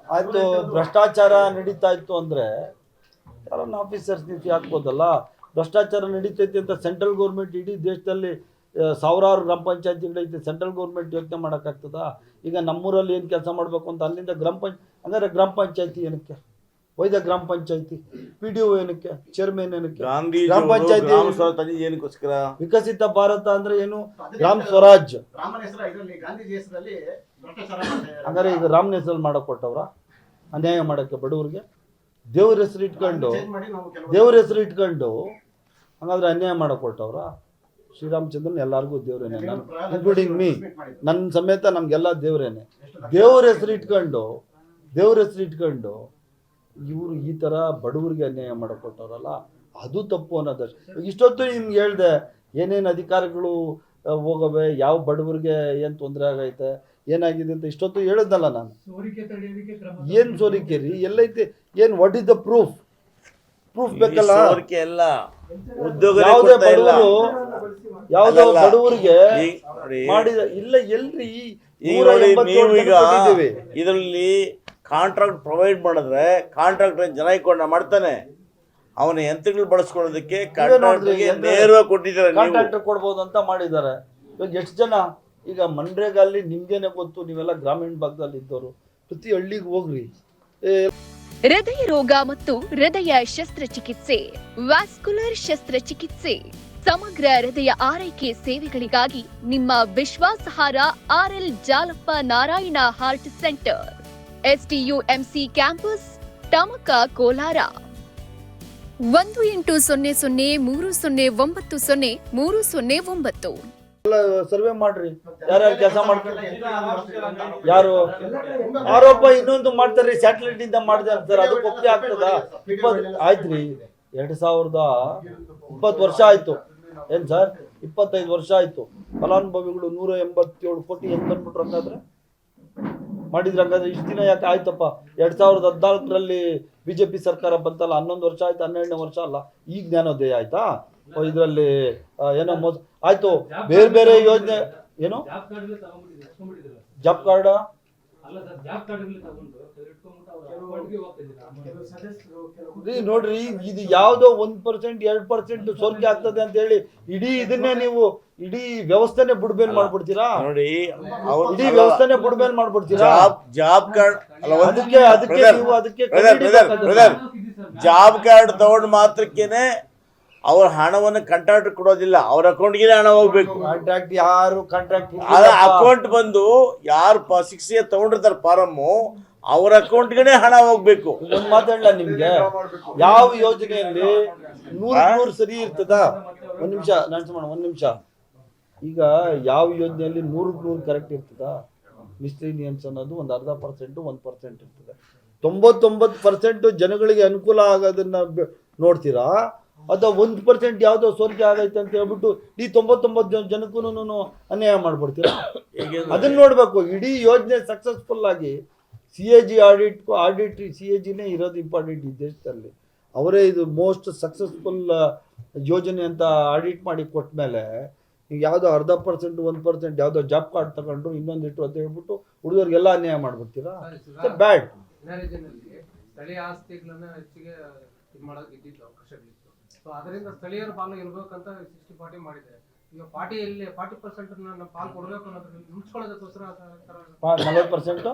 ಆಯಿತು, ಭ್ರಷ್ಟಾಚಾರ ನಡೀತಾ ಇತ್ತು ಅಂದರೆ ಯಾರನ್ನ ಆಫೀಸರ್ಸ್ ನೀತಿ ಹಾಕ್ಬೋದಲ್ಲ. ಭ್ರಷ್ಟಾಚಾರ ನಡೀತೈತೆ ಅಂತ ಸೆಂಟ್ರಲ್ ಗೌರ್ಮೆಂಟ್ ಇಡೀ ದೇಶದಲ್ಲಿ ಸಾವಿರಾರು ಗ್ರಾಮ ಪಂಚಾಯತಿಗಳೈತೆ, ಸೆಂಟ್ರಲ್ ಗೌರ್ಮೆಂಟ್ ಯೋಚನೆ ಮಾಡೋಕ್ಕಾಗ್ತದ? ಈಗ ನಮ್ಮೂರಲ್ಲಿ ಏನು ಕೆಲಸ ಮಾಡಬೇಕು ಅಂತ ಅಲ್ಲಿಂದ ಹಂಗಾರೆ ಗ್ರಾಮ ಪಂಚಾಯತಿ ಏನಕ್ಕೆ, ವೈದ್ಯ ಗ್ರಾಮ ಪಂಚಾಯತಿ, PDO ಏನಕ್ಕೆ, ಚೇರ್ಮನ್ ಏನಕ್ಕೆ, ಗ್ರಾಮ ಪಂಚಾಯತಿ ಏನಕ್ಕೋಸ್ಕರ? ವಿಕಸಿತ ಭಾರತ ಅಂದ್ರೆ ಏನು? ಗ್ರಾಮ ಸ್ವರಾಜ್. ಹಂಗಾರೆ ಈಗ ರಾಮನ ಹೆಸರಲ್ಲಿ ಮಾಡಕ್ ಕೊಟ್ಟವ್ರ ಅನ್ಯಾಯ ಮಾಡಕ್ಕೆ ಬಡವ್ರಿಗೆ? ದೇವ್ರ ಹೆಸರು ಇಟ್ಕೊಂಡು ಹಂಗಾದ್ರೆ ಅನ್ಯಾಯ ಮಾಡಕ್ ಕೊಟ್ಟವ್ರ? ಶ್ರೀರಾಮಚಂದ್ರನ್ ಎಲ್ಲರಿಗೂ ದೇವ್ರೇನೆ, ಇನ್ಕ್ಲೂಡಿಂಗ್ ಮೀ, ನನ್ನ ಸಮೇತ ನಮ್ಗೆಲ್ಲ ದೇವ್ರೇನೆ. ದೇವ್ರ ಹೆಸರು ಇಟ್ಕೊಂಡು ಇವರು ಈ ಥರ ಬಡವರಿಗೆ ಅನ್ಯಾಯ ಮಾಡಿಕೊಟ್ಟವ್ರಲ್ಲ, ಅದು ತಪ್ಪು ಅನ್ನೋದಷ್ಟು. ಇಷ್ಟೊತ್ತು ನಿಮ್ಗೆ ಹೇಳ್ದೆ ಏನೇನು ಅಧಿಕಾರಿಗಳು ಹೋಗವೆ, ಯಾವ ಬಡವರಿಗೆ ಏನು ತೊಂದರೆ ಆಗೈತೆ, ಏನಾಗಿದೆ ಅಂತ ಇಷ್ಟೊತ್ತು ಹೇಳಿದ್ನಲ್ಲ ನಾನು. ಏನು ಸೋರಿಕೆ ರೀ? ಎಲ್ಲೈತೆ? ಏನು ವಾಟ್ ಇಸ್ ದ ಪ್ರೂಫ್ ಬೇಕಲ್ಲ? ಯಾವುದೋ ಬಡವರಿಗೆ ಮಾಡಿದ ಇಲ್ಲ ಎಲ್ರಿ? ಇದರಲ್ಲಿ ಕಾಂಟ್ರಾಕ್ಟ್ ಪ್ರೊವೈಡ್ ಮಾಡಿದ್ರೆ ಕಾಂಟ್ರಾಕ್ಟರ್ ಜನ ಇಟ್ಕೊಂಡ ಮಾಡ್ತಾನೆ, ಅವನ ಯಂತ್ರಗಳು ಬಳಸ್ಕೊಳ್ಳೋದಕ್ಕೆ ನೇರವಾಗಿ ಕೊಟ್ಟಿದ್ದಾರೆ. ಕಾಂಟ್ರಾಕ್ಟರ್ ಕೊಡ್ಬೋದು ಅಂತ ಮಾಡಿದ್ದಾರೆ. ಇವಾಗ ಎಷ್ಟು ಜನ ಈಗ ಮನ್ರೇಗಾಲಿ ನಿಮ್ಗೇನೆ ಗೊತ್ತು, ನೀವೆಲ್ಲ ಗ್ರಾಮೀಣ ಭಾಗದಲ್ಲಿ ಇದ್ದವರು, ಪ್ರತಿ ಹಳ್ಳಿಗೆ ಹೋಗ್ರಿ. ಹೃದಯ ರೋಗ ಮತ್ತು ಹೃದಯ ಶಸ್ತ್ರಚಿಕಿತ್ಸೆ, ವ್ಯಾಸ್ಕುಲರ್ ಶಸ್ತ್ರಚಿಕಿತ್ಸೆ, ಸಮಗ್ರ ಹೃದಯ ಆರೈಕೆ ಸೇವೆಗಳಿಗಾಗಿ ನಿಮ್ಮ ವಿಶ್ವಾಸಾರ್ಹ RL Jalappa Narayana heart centre, STUMC campus, Tamaka, Kolar. 180030090309. Survey ಮಾಡ್ರಿ, ಯಾರ್ಯಾರು ಕೆಲಸ ಮಾಡ್ತಾರೆ, ಯಾರು ಆರೋಪ ಇನ್ನೊಂದು ಮಾಡ್ತಾರ್ರಿ, ಸ್ಯಾಟಲೈಟ್ ಇಂದ ಮಾಡಿದೆ ಅಂತಾರೆ, ಅದಕ್ಕೆ ಒಪ್ಪಿ ಆಗ್ತದ? ಆಯ್ತ್ರಿ, 2020 ವರ್ಷ ಆಯ್ತು. ಏನ್ ಸರ್, 25 ವರ್ಷ ಆಯ್ತು. ಫಲಾನುಭವಿಗಳು 187 ಕೋಟಿ ಹೆಂಗ್ ಬಂದ್ಬಿಟ್ರು ಹಂಗಾದ್ರೆ? ಮಾಡಿದ್ರೆ ಹಂಗಾದ್ರೆ ಇಷ್ಟು ದಿನ ಯಾಕೆ ಆಯ್ತಪ್ಪ? 2014ರಲ್ಲಿ BJP ಸರ್ಕಾರ ಬಂತಲ್ಲ, 11 ವರ್ಷ ಆಯ್ತು, 12ನೇ ವರ್ಷ ಅಲ್ಲ, ಈಗ ಜ್ಞಾನೋದಯ ಆಯ್ತಾ? ಇದರಲ್ಲಿ ಏನೋ ಮೋಸ ಆಯ್ತು. ಬೇರೆ ಬೇರೆ ಯೋಜನೆ ಏನು ಜಾಬ್ ಕಾರ್ಡ್ ನೋಡ್ರಿ, ಇದು ಯಾವ್ದೋ 1% 2% ಸೋರಿಕೆ ಆಗ್ತದೆ ಅಂತ ಹೇಳಿ ಇಡೀ ಇದನ್ನೇ ನೀವು ಇಡೀ ವ್ಯವಸ್ಥೆನೆ ಬುಡ್ಬೇಲ್ ಮಾಡ್ಬಿಡ್ತೀರಾ ನೋಡಿ. ಇಡೀ ವ್ಯವಸ್ಥೆನೆ ಬುಡ್ಬೇಲ್ ಮಾಡ್ಬಿಡ್ತೀರಾ. ಜಾಬ್ ಕಾರ್ಡ್ ಅದಕ್ಕೆ ನೀವು ಅದಕ್ಕೆ ಜಾಬ್ ಕಾರ್ಡ್ ತಗೊಂಡ್ ಮಾತ್ರಕ್ಕೇನೆ ಅವ್ರ ಹಣವನ್ನು ಕಾಂಟ್ರಾಕ್ಟರ್ ಕೊಡೋದಿಲ್ಲ, ಅವ್ರ ಅಕೌಂಟ್ಗೆ ಹಣ ಹೋಗ್ಬೇಕು. ಕಾಂಟ್ರಾಕ್ಟ್ ಯಾರು ಕಾಂಟ್ರಾಕ್ಟ್ ಅಕೌಂಟ್ ಬಂದು ಯಾರು 6A ತಗೊಂಡಿರ್ತಾರೆ ಫಾರಮ್ಮು, ಅವ್ರ ಅಕೌಂಟ್ಗೆ ಹಣ ಹೋಗ್ಬೇಕು. ಒಂದು ಮಾತಾಡಲ್ಲ ನಿಮ್ಗೆ, ಯಾವ ಯೋಜನೆಯಲ್ಲಿ 100% ಸರಿ ಇರ್ತದ? ಒಂದ್ ನಿಮಿಷ. ಈಗ ಯಾವ ಯೋಜನೆಯಲ್ಲಿ 100% ಕರೆಕ್ಟ್ ಇರ್ತದ? ಮಿಸ್ಲಿನಿಯನ್ಸ್ ಅನ್ನೋದು ಒಂದು 0.5% 1% ಇರ್ತದೆ. 99% ಜನಗಳಿಗೆ ಅನುಕೂಲ ಆಗೋದನ್ನ ನೋಡ್ತೀರಾ? ಅದ 1% ಯಾವುದೋ ಸೋರಿಕೆ ಆಗೈತೆ ಅಂತ ಹೇಳ್ಬಿಟ್ಟು ಈ 99 ಜನಕ್ಕೂ ಅನ್ಯಾಯ ಮಾಡ್ಬಿಡ್ತೀರಾ? ಅದನ್ನ ನೋಡ್ಬೇಕು. ಇಡೀ ಯೋಜನೆ ಸಕ್ಸಸ್ಫುಲ್ ಆಗಿ CAG ಆಡಿಟ್ CAGನೇ ಇರೋದು ಇಂಪಾರ್ಟೆಂಟ್ ಈ ದೇಶದಲ್ಲಿ. ಅವರೇ ಇದು ಮೋಸ್ಟ್ ಸಕ್ಸಸ್ಫುಲ್ ಯೋಜನೆ ಅಂತ ಆಡಿಟ್ ಮಾಡಿ ಕೊಟ್ಟ ಮೇಲೆ ಈಗ ಯಾವುದೋ 0.5% 1% ಯಾವುದೋ ಜಾಬ್ ಕಾರ್ಡ್ ತಗೊಂಡ್ರು ಇನ್ನೊಂದಿಟ್ಟು ಅಂತ ಹೇಳ್ಬಿಟ್ಟು ಹುಡುಗರಿಗೆಲ್ಲ ಅನ್ಯಾಯ ಮಾಡ್ಬಿಡ್ತೀರಾ? ಬ್ಯಾಡ್. ಸ್ಥಳೀಯ ಆಸ್ತಿಗಳನ್ನ ಹೆಚ್ಚಿಗೆ ಇದು ಮಾಡೋಕೆ ಇದ್ದಿದ್ದು ಅವಕಾಶಗಳಿತ್ತು. ಸೊ ಅದರಿಂದ ಸ್ಥಳೀಯರ ಪಾಲು ಇರಬೇಕಂತ 60-40 ಮಾಡಿದೆ. ಈಗ 40% ನಮ್ಮ ಪಾಲು ಕೊಡಬೇಕು ಅನ್ನೋದ್ರಲ್ಲಿ ಮುಗಿಸ್ಕೊಳ್ಳೋದಕ್ಕೋಸ್ಕರ 40%.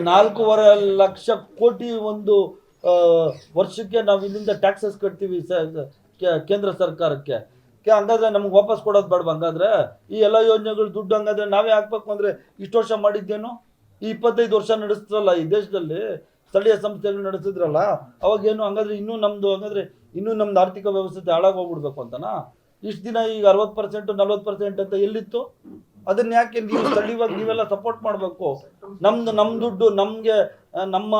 4.5 ಲಕ್ಷ ಕೋಟಿ ಒಂದು ವರ್ಷಕ್ಕೆ ನಾವು ಇಲ್ಲಿಂದ ಟ್ಯಾಕ್ಸಸ್ ಕಟ್ತೀವಿ ಕೇಂದ್ರ ಸರ್ಕಾರಕ್ಕೆ. ಹಂಗಾದ್ರೆ ನಮ್ಗೆ ವಾಪಸ್ ಕೊಡೋದು ಬೇಡ? ಹಂಗಾದ್ರೆ ಈ ಎಲ್ಲ ಯೋಜನೆಗಳು ದುಡ್ಡು ಹಂಗಾದ್ರೆ ನಾವೇ ಹಾಕ್ಬೇಕು. ಅಂದ್ರೆ ಇಷ್ಟು ವರ್ಷ ಮಾಡಿದ್ದೇನು? ಈ 25 ವರ್ಷ ನಡೆಸ್ತ್ರಲ್ಲ ಈ ದೇಶದಲ್ಲಿ, ಸ್ಥಳೀಯ ಸಂಸ್ಥೆಗಳು ನಡೆಸಿದ್ರಲ್ಲ, ಅವಾಗೇನು? ಹಂಗಾದ್ರೆ ಇನ್ನೂ ನಮ್ದು ಆರ್ಥಿಕ ವ್ಯವಸ್ಥೆ ಹಾಳಾಗೋಗ್ಬಿಡ್ಬೇಕು ಅಂತನಾ? ಇಷ್ಟು ದಿನ ಈಗ 60% 40% ಅಂತ ಎಲ್ಲಿತ್ತು? ಅದನ್ನ ಯಾಕೆ ನೀವು ಸ್ಥಳೀಯವಾಗಿ ನೀವೆಲ್ಲ ಸಪೋರ್ಟ್ ಮಾಡಬೇಕು? ನಮ್ಮ ದುಡ್ಡು ನಮಗೆ, ನಮ್ಮ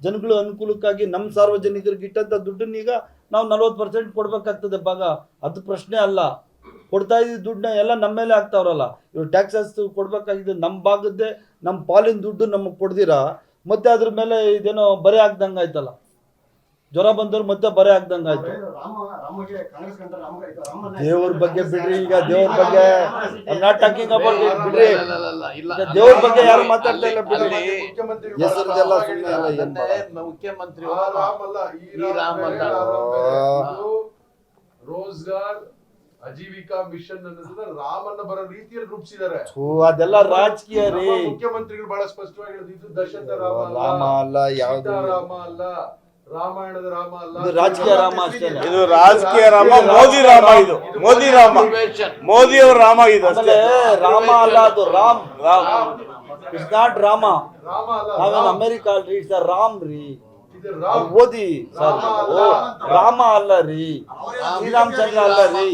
ಜನಗಳ ಅನುಕೂಲಕ್ಕಾಗಿ, ನಮ್ಮ ಸಾರ್ವಜನಿಕರಿಗೆ ಇಟ್ಟಂಥ ದುಡ್ಡನ್ನೀಗ ನಾವು 40% ಕೊಡ್ಬೇಕಾಗ್ತದೆ ಭಾಗ. ಅದು ಪ್ರಶ್ನೆ ಅಲ್ಲ. ಕೊಡ್ತಾ ಇದ್ದ ದುಡ್ಡನ್ನ ಎಲ್ಲ ನಮ್ಮ ಮೇಲೆ ಹಾಕ್ತಾವ್ರಲ್ಲ. ಇವ್ರು ಟ್ಯಾಕ್ಸಸ್ ಕೊಡ್ಬೇಕಾಗಿದೆ ನಮ್ಮ ಭಾಗದ್ದೇ, ನಮ್ಮ ಪಾಲಿನ ದುಡ್ಡು ನಮಗೆ ಕೊಡ್ದಿರಾ ಮತ್ತೆ ಅದ್ರ ಮೇಲೆ ಇದೇನೋ ಬರೆ ಆಗ್ದಂಗೆ ಆಯ್ತಲ್ಲ. ಜ್ವರ ಬಂದವ್ರು ಮತ್ತೆ ಬರೆ ಆಗ್ದಂಗೆ ಆಯ್ತು. ದೇವ್ರ ಬಗ್ಗೆ ಬಿಡ್ರಿ, ಈಗ ದೇವ್ರ ಬಗ್ಗೆ ನಾಟ್ ಟಾಕಿಂಗ್ ಅಬೌಟ್ ಇಟ್ ಬಿಡ್ರಿ. ದೇವ್ರ ಬಗ್ಗೆ ಯಾರು ಮಾತಾಡ್ತಾ ಇಲ್ಲ ಬಿಡ್ರಿ. ಹೆಸರುದೆಲ್ಲ ಸುಮ್ಮನೆ ಎಲ್ಲ ಏನ್ ಮುಖ್ಯಮಂತ್ರಿ ರೋಜ್ಗಾರ್ ಅಜೀವಿಕಾ ಮಿಷನ್ ಅನ್ನೋದನ್ನ ರಾಮನ್ನ ಬರೋ ರೀತಿಯಲ್ಲಿ ರೂಪಿಸಿದ್ದಾರೆ. ಅದೆಲ್ಲ ರಾಜಕೀಯ ರೀ. ಮುಖ್ಯಮಂತ್ರಿಗಳು ಬಹಳ ಸ್ಪಷ್ಟವಾಗಿ ಹೇಳಿದ್ರು, ಇದು ದಶರಥ ರಾಮ ಅಲ್ಲ, ಯಾವ್ದು ರಾಮ ಅಲ್ಲ, ರಾಮಾಯಣದ ರಾಮ ಅಲ್ಲ, ಇದು ರಾಜಕೀಯ ರಾಮ ಅಷ್ಟೇ. ಇದು ರಾಜಕೀಯ ರಾಮ, ಮೋದಿ ರಾಮ, ಇದು ಮೋದಿ ರಾಮ, ಮೋದಿ ಅವ್ರ ರಾಮ ಇದು ಅಷ್ಟೇ. ರಾಮ ಅಲ್ಲ, ಅದು ರಾಮ್. It's not Rama. ರಾಮ ಅಲ್ಲ, ನಾವೇನು ಅಮೆರಿಕಾ ಅಲ್ರಿ, ಇಟ್ಸ್ ರಾಮ್ ರೀ. ಇದು ರಾಮ್. ಓದಿ ಸರ್. ರಾಮ ಅಲ್ಲ ರೀ, ಶ್ರೀರಾಮಚಂದ್ರ ಅಲ್ಲ ರೀ.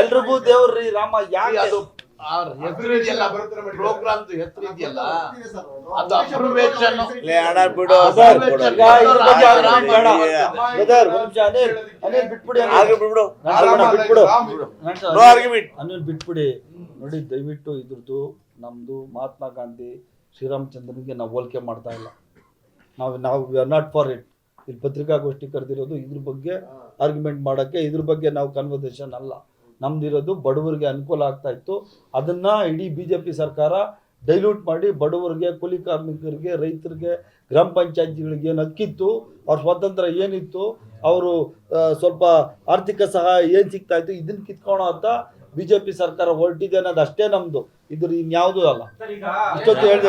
ಎಲ್ರಿಗೂ ದೇವ್ರಿ ರಾಮ. ಯಾಕೆ ಅದು ಹೆಸರು ಇದೆಯಲ್ಲ, ಪ್ರೋಗ್ರಾಮ್ ಹೆಸರು ಇದೆಯಲ್ಲ, ಅದು ಅಪ್ರೂವೇಷನ್. ಹಣ ಬಿಡು ಅನಿಲ್ ಬಿಟ್ಬಿಡಿ, ಬಿಟ್ಬಿಡು. ಬಿಟ್ಬಿಡು ಅನಿಲ್ ಬಿಟ್ಬಿಡಿ. ನೋಡಿ ದಯವಿಟ್ಟು ಇದ್ರದ್ದು ನಮ್ದು ಮಹಾತ್ಮ ಗಾಂಧಿ ಶ್ರೀರಾಮಚಂದ್ರನಿಗೆ ನಾವು ಹೋಲಿಕೆ ಮಾಡ್ತಾ ಇಲ್ಲ. ನಾವು we are not for it. ಇಲ್ಲಿ ಪತ್ರಿಕಾಗೋಷ್ಠಿ ಕರೆದಿರೋದು ಇದ್ರ ಬಗ್ಗೆ ಆರ್ಗ್ಯುಮೆಂಟ್ ಮಾಡೋಕ್ಕೆ, ಇದ್ರ ಬಗ್ಗೆ ನಾವು ಕನ್ವರ್ಸೇಷನ್ ಅಲ್ಲ. ನಮ್ದಿರೋದು ಬಡವರಿಗೆ ಅನುಕೂಲ ಆಗ್ತಾ ಇತ್ತು, ಅದನ್ನ ಇಡೀ BJP ಸರ್ಕಾರ ಡೈಲ್ಯೂಟ್ ಮಾಡಿ ಬಡವರಿಗೆ, ಕೂಲಿ ಕಾರ್ಮಿಕರಿಗೆ, ರೈತರಿಗೆ, ಗ್ರಾಮ ಪಂಚಾಯತಿಗಳಿಗೆ ಏನು ಹಕ್ಕಿತ್ತು, ಅವ್ರ ಸ್ವಾತಂತ್ರ್ಯ ಏನಿತ್ತು, ಅವರು ಸ್ವಲ್ಪ ಆರ್ಥಿಕ ಸಹಾಯ ಏನು ಸಿಗ್ತಾ ಇತ್ತು, ಇದನ್ನ ಕಿತ್ಕೊಳ್ಳೋ ಅಂತ BJP ಸರ್ಕಾರ ಹೊರಟಿದೆ ಅನ್ನೋದು ಅಷ್ಟೇ ನಮ್ದು. ಇದ್ರ ಇನ್ಯಾವುದೂ ಅಲ್ಲ. ಇಷ್ಟೊತ್ತು ಹೇಳಿದೆ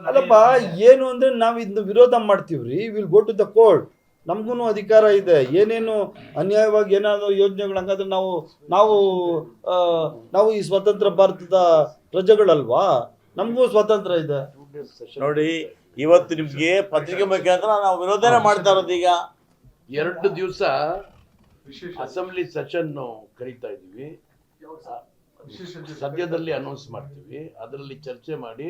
ಅಲ್ಲಪ್ಪ. ಏನು ಅಂದ್ರೆ ನಾವು ಇದನ್ನ ವಿರೋಧ ಮಾಡ್ತೀವ್ರಿ. Will go to the court. ನಮಗೂ ಅಧಿಕಾರ ಇದೆ. ಏನೇನು ಅನ್ಯಾಯವಾಗಿ ಏನಾದ್ರು ಯೋಜನೆಗಳು ಹಂಗಾದ್ರೆ ನಾವು ಈ ಸ್ವತಂತ್ರ ಭಾರತದ ಪ್ರಜೆಗಳಲ್ವಾ, ನಮಗೂ ಸ್ವಾತಂತ್ರ್ಯ ಇದೆ. ನೋಡಿ, ಇವತ್ತು ನಿಮ್ಗೆ ಪತ್ರಿಕೆ ಮುಖಾಂತರ ನಾವು ವಿರೋಧನೆ ಮಾಡ್ತಾ ಇರೋದು. ಈಗ 2 ದಿವಸ ಅಸೆಂಬ್ಲಿ ಸೆಷನ್ ಕರೀತಾ ಇದೀವಿ, ಸದ್ಯದಲ್ಲಿ ಅನೌನ್ಸ್ ಮಾಡ್ತೀವಿ. ಅದರಲ್ಲಿ ಚರ್ಚೆ ಮಾಡಿ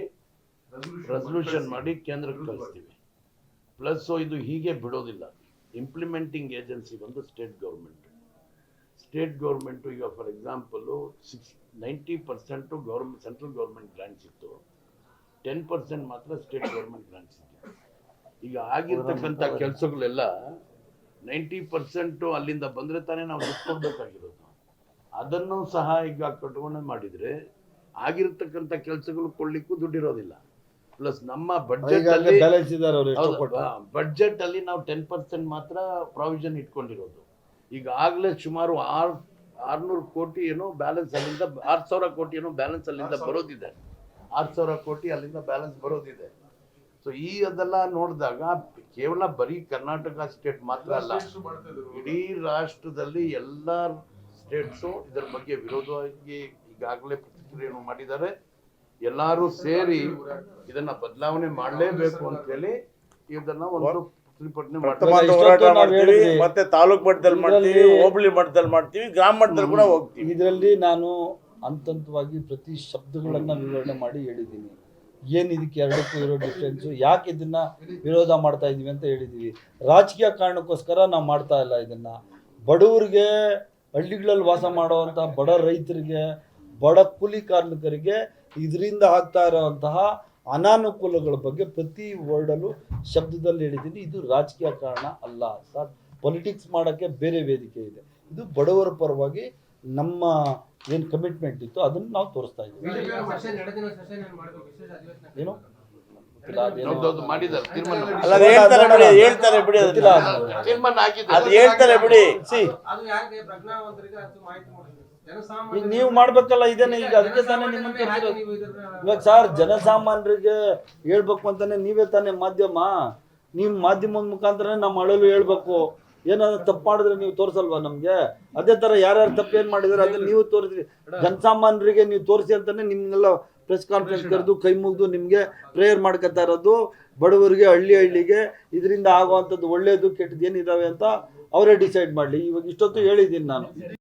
ರೆಸಲ್ಯೂಷನ್ ಮಾಡಿ ಕೇಂದ್ರಕ್ಕೆ ಕಳಿಸ್ತೀವಿ. ಪ್ಲಸ್ ಇದು ಹೀಗೆ ಬಿಡೋದಿಲ್ಲ. ಇಂಪ್ಲಿಮೆಂಟಿಂಗ್ ಏಜೆನ್ಸಿ ಬಂದು ಸ್ಟೇಟ್ ಗೌರ್ಮೆಂಟು ಈಗ for example 90% government, central government grants ಇತ್ತು, 10% ಮಾತ್ರ ಸ್ಟೇಟ್ ಗೌರ್ಮೆಂಟ್ ಗ್ರಾಂಟ್ಸ್ ಇತ್ತು. ಈಗ ಆಗಿರ್ತಕ್ಕಂಥ ಕೆಲಸಗಳೆಲ್ಲ 90% ಅಲ್ಲಿಂದ ಬಂದರೆ ತಾನೇ ನಾವು ದುಡ್ಕೊಡ್ಬೇಕಾಗಿರೋದು. ಅದನ್ನು ಸಹ ಈಗ ಕಟ್ಕೊಂಡು ಮಾಡಿದರೆ ಆಗಿರ್ತಕ್ಕಂಥ ಕೆಲಸಗಳು ಕೊಡ್ಲಿಕ್ಕೂ ದುಡ್ಡಿರೋದಿಲ್ಲ. ಪ್ಲಸ್ ನಮ್ಮ ಬಡ್ಜೆಟ್ ಅಲ್ಲಿ ನಾವು 10% ಮಾತ್ರ ಪ್ರಾವಿಷನ್ ಇಟ್ಕೊಂಡಿರೋದು. ಈಗ ಆಗಲೇ ಸುಮಾರು 600 ಕೋಟಿ ಏನೋ ಬ್ಯಾಲೆನ್ಸ್ ಅಲ್ಲಿಂದ, 6000 ಕೋಟಿ ಏನೋ ಬ್ಯಾಲೆನ್ಸ್ ಅಲ್ಲಿಂದ ಬರೋದಿದೆ. 6000 ಕೋಟಿ ಅಲ್ಲಿಂದ ಬ್ಯಾಲೆನ್ಸ್ ಬರೋದಿದೆ. ಸೊ ಅದೆಲ್ಲ ನೋಡಿದಾಗ ಕೇವಲ ಬರೀ ಕರ್ನಾಟಕ ಸ್ಟೇಟ್ ಮಾತ್ರ ಅಲ್ಲ, ಇಡೀ ರಾಷ್ಟ್ರದಲ್ಲಿ ಎಲ್ಲ ಸ್ಟೇಟ್ಸು ಇದರ ಬಗ್ಗೆ ವಿರೋಧವಾಗಿ ಈಗಾಗಲೇ ಪ್ರತಿಕ್ರಿಯೆಯನ್ನು ಮಾಡಿದ್ದಾರೆ. ಎಲ್ಲರೂ ಸೇರಿ ಇದನ್ನ ಬದಲಾವಣೆ ಮಾಡಲೇಬೇಕು ಅಂತ ಹೇಳಿ ಇದನ್ನ ಒಂದು ಪ್ರತಿಭಟನೆ ಮಾಡ್ತೀವಿ. ಮತ್ತೆ ತಾಲೂಕು ಮಟ್ಟದಲ್ಲಿ ಮಾಡ್ತೀವಿ, ಹೋಬಳಿ ಮಟ್ಟದಲ್ಲಿ ಮಾಡ್ತೀವಿ, ಗ್ರಾಮ ಮಟ್ಟದಲ್ಲಿ ಕೂಡ ಹೋಗ್ತೀವಿ. ಇದರಲ್ಲಿ ನಾನು ಹಂತವಾಗಿ ಪ್ರತಿ ಶಬ್ದಗಳನ್ನ ವಿವರಣೆ ಮಾಡಿ ಹೇಳಿದ್ದೀನಿ. ಏನು ಇದಕ್ಕೆ ಎರಡಕ್ಕೂ ಇರೋ ಡಿಫ್ರೆನ್ಸು, ಯಾಕೆ ಇದನ್ನ ವಿರೋಧ ಮಾಡ್ತಾ ಇದೀವಿ ಅಂತ ಹೇಳಿದೀವಿ. ರಾಜಕೀಯ ಕಾರಣಕ್ಕೋಸ್ಕರ ನಾವು ಮಾಡ್ತಾ ಇಲ್ಲ ಇದನ್ನ. ಬಡವರಿಗೆ, ಹಳ್ಳಿಗಳಲ್ಲಿ ವಾಸ ಮಾಡುವಂಥ ಬಡ ರೈತರಿಗೆ, ಬಡ ಕೂಲಿ ಕಾರ್ಮಿಕರಿಗೆ ಇದರಿಂದ ಆಗ್ತಾ ಇರೋವಂತಹ ಅನಾನುಕೂಲಗಳ ಬಗ್ಗೆ ಪ್ರತಿ ವರ್ಡಲ್ಲೂ ಶಬ್ದದಲ್ಲಿ ಹೇಳಿದ್ದೀನಿ. ಇದು ರಾಜಕೀಯ ಕಾರಣ ಅಲ್ಲ ಸರ್. ಪೊಲಿಟಿಕ್ಸ್ ಮಾಡೋಕ್ಕೆ ಬೇರೆ ವೇದಿಕೆ ಇದೆ. ಇದು ಬಡವರ ಪರವಾಗಿ ನಮ್ಮ ಏನು ಕಮಿಟ್ಮೆಂಟ್ ಇತ್ತು ಅದನ್ನು ನಾವು ತೋರಿಸ್ತಾ ಇದ್ದೀವಿ. ಏನು ಹೇಳ್ತಾರೆ ಬಿಡಿ, ತೀರ್ಮಾನ ಆಗಿದೆ, ಅದು ಹೇಳ್ತಾರೆ ಬಿಡಿ. ಈಗ ನೀವು ಮಾಡ್ಬೇಕಲ್ಲ ಇದೇನೆ. ಈಗ ಅದಕ್ಕೆ ತಾನೇ ನಿಮ್ಮಂತ ಇವಾಗ ಸರ್ ಜನಸಾಮಾನ್ಯರಿಗೆ ಹೇಳ್ಬೇಕು ಅಂತಾನೆ ನೀವೇ ತಾನೇ ಮಾಧ್ಯಮ. ನೀವು ಮಾಧ್ಯಮದ ಮುಖಾಂತರ ನಮ್ಮ ಅಳಲು ಹೇಳ್ಬೇಕು. ಏನಾದ್ರು ತಪ್ಪು ಮಾಡಿದ್ರೆ ನೀವು ತೋರಿಸಲ್ವಾ ನಮ್ಗೆ? ಅದೇ ತರ ಯಾರ್ಯಾರು ತಪ್ಪು ಏನ್ ಮಾಡಿದ್ರೆ ಅದನ್ನ ನೀವು ತೋರಿಸ್ರಿ. ಜನಸಾಮಾನ್ಯರಿಗೆ ನೀವು ತೋರಿಸಿ ಅಂತಾನೆ ನಿಮ್ಗೆಲ್ಲ ಪ್ರೆಸ್ ಕಾನ್ಫರೆನ್ಸ್ ಕರೆದು ಕೈ ಮುಗಿದು ನಿಮ್ಗೆ ಪ್ರೇಯರ್ ಮಾಡ್ಕೊತಾ ಇರೋದು. ಬಡವರಿಗೆ, ಹಳ್ಳಿಗೆ ಇದರಿಂದ ಆಗುವಂಥದ್ದು ಒಳ್ಳೇದು ಕೆಟ್ಟದ್ದು ಏನಿದಾವೆ ಅಂತ ಅವರೇ ಡಿಸೈಡ್ ಮಾಡಲಿ. ಇವಾಗ ಇಷ್ಟೊತ್ತು ಹೇಳಿದ್ದೀನಿ ನಾನು.